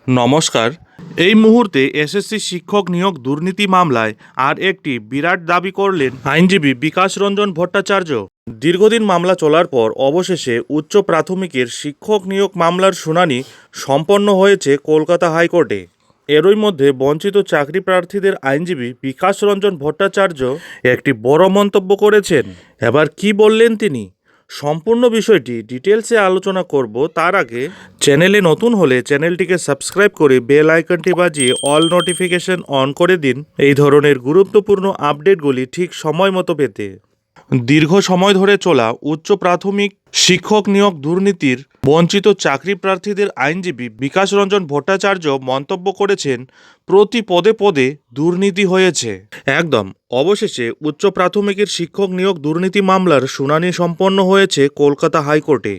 নমস্কার। এই মুহূর্তে এসএসসি শিক্ষক নিয়োগ দুর্নীতি মামলায় আর একটি বিরাট দাবি করলেন আইনজীবী বিকাশ রঞ্জন ভট্টাচার্য। দীর্ঘদিন মামলা চলার পর অবশেষে উচ্চ প্রাথমিকের শিক্ষক নিয়োগ মামলার শুনানি সম্পন্ন হয়েছে কলকাতা হাইকোর্টে। এরই মধ্যে বঞ্চিত চাকরি প্রার্থীদের আইনজীবী বিকাশ রঞ্জন ভট্টাচার্য একটি বড় মন্তব্য করেছেন। এবার কি বললেন তিনি, সম্পূর্ণ বিষয়টি ডিটেলসে আলোচনা করব। তার আগে চ্যানেলে নতুন হলে চ্যানেলটিকে সাবস্ক্রাইব করে বেল আইকনটি বাজিয়ে অল নোটিফিকেশন অন করে দিন এই ধরনের গুরুত্বপূর্ণ আপডেটগুলি ঠিক সময় মতো পেতে। দীর্ঘ সময় ধরে চলা উচ্চ প্রাথমিক শিক্ষক নিয়োগ দুর্নীতির বঞ্চিত চাকরি প্রার্থীদের আইনজীবী বিকাশ রঞ্জন ভট্টাচার্য মন্তব্য করেছেন, প্রতি পদে পদে দুর্নীতি হয়েছে। একদম অবশেষে উচ্চ প্রাথমিকের শিক্ষক নিয়োগ দুর্নীতি মামলার শুনানি সম্পন্ন হয়েছে কলকাতা হাইকোর্টে।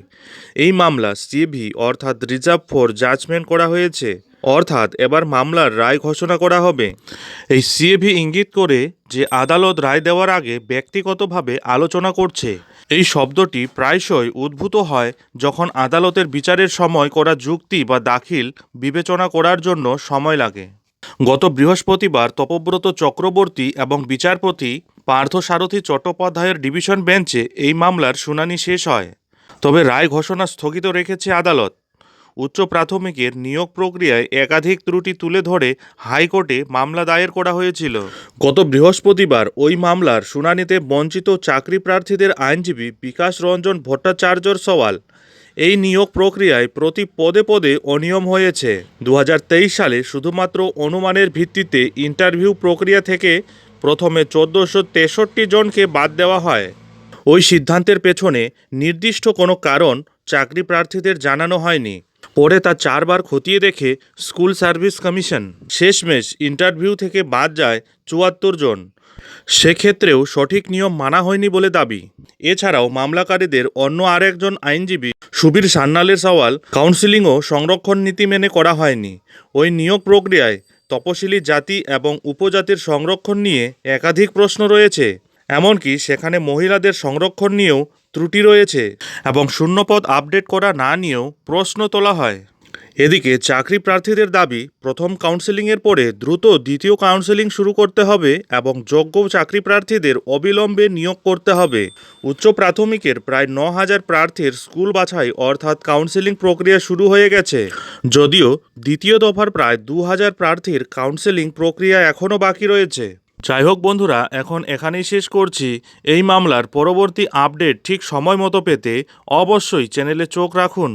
এই মামলা সিভি অর্থাৎ রিজার্ভ ফর জাজমেন্ট করা হয়েছে, অর্থাৎ এবার মামলার রায় ঘোষণা করা হবে। এই সিএভি ইঙ্গিত করে যে আদালত রায় দেওয়ার আগে ব্যক্তিগতভাবে আলোচনা করছে। এই শব্দটি প্রায়শই উদ্ভূত হয় যখন আদালতের বিচারের সময় করা যুক্তি বা দাখিল বিবেচনা করার জন্য সময় লাগে। গত বৃহস্পতিবার তপব্রত চক্রবর্তী এবং বিচারপতি পার্থসারথী চট্টোপাধ্যায়ের ডিভিশন বেঞ্চে এই মামলার শুনানি শেষ হয়। তবে রায় ঘোষণা স্থগিত রেখেছে আদালত। উচ্চ প্রাথমিকের নিয়োগ প্রক্রিয়ায় একাধিক ত্রুটি তুলে ধরে হাইকোর্টে মামলা দায়ের করা হয়েছিল। গত বৃহস্পতিবার ওই মামলার শুনানিতে বঞ্চিত চাকরি প্রার্থীদের আইনজীবী বিকাশ রঞ্জন ভট্টাচার্যর সওয়াল, এই নিয়োগ প্রক্রিয়ায় প্রতি পদে পদে অনিয়ম হয়েছে। 2023 সালে শুধুমাত্র অনুমানের ভিত্তিতে ইন্টারভিউ প্রক্রিয়া থেকে প্রথমে 1463 জনকে বাদ দেওয়া হয়। ওই সিদ্ধান্তের পেছনে নির্দিষ্ট কোনো কারণ চাকরি প্রার্থীদের জানানো হয়নি। পরে তা 4 বার খতিয়ে দেখে স্কুল সার্ভিস কমিশন। শেষমেশ ইন্টারভিউ থেকে বাদ যায় 74 জন। সেক্ষেত্রেও সঠিক নিয়ম মানা হয়নি বলে দাবি। এছাড়াও মামলাকারীদের অন্য আরেকজন আইনজীবী সুবীর সান্যালের সওয়াল, কাউন্সিলিং ও সংরক্ষণ নীতি মেনে করা হয়নি। ওই নিয়োগ প্রক্রিয়ায় তপশিলি জাতি এবং উপজাতির সংরক্ষণ নিয়ে একাধিক প্রশ্ন রয়েছে। এমনকি সেখানে মহিলাদের সংরক্ষণ নিয়েও ত্রুটি রয়েছে এবং শূন্যপদ আপডেট করা না নিয়েও প্রশ্ন তোলা হয়। এদিকে চাকরি প্রার্থীদের দাবি, প্রথম কাউন্সেলিংয়ের পরে দ্রুত দ্বিতীয় কাউন্সেলিং শুরু করতে হবে এবং যোগ্য চাকরি প্রার্থীদের অবিলম্বে নিয়োগ করতে হবে। উচ্চ প্রাথমিকের প্রায় 9000 প্রার্থীর স্কুল বাছাই অর্থাৎ কাউন্সেলিং প্রক্রিয়া শুরু হয়ে গেছে, যদিও দ্বিতীয় দফার প্রায় 2000 প্রার্থীর কাউন্সেলিং প্রক্রিয়া এখনও বাকি রয়েছে। যাই হোক বন্ধুরা, এখন এখানেই শেষ করছি। এই মামলার পরবর্তী আপডেট ঠিক সময় মতো পেতে অবশ্যই চ্যানেলে চোখ রাখুন।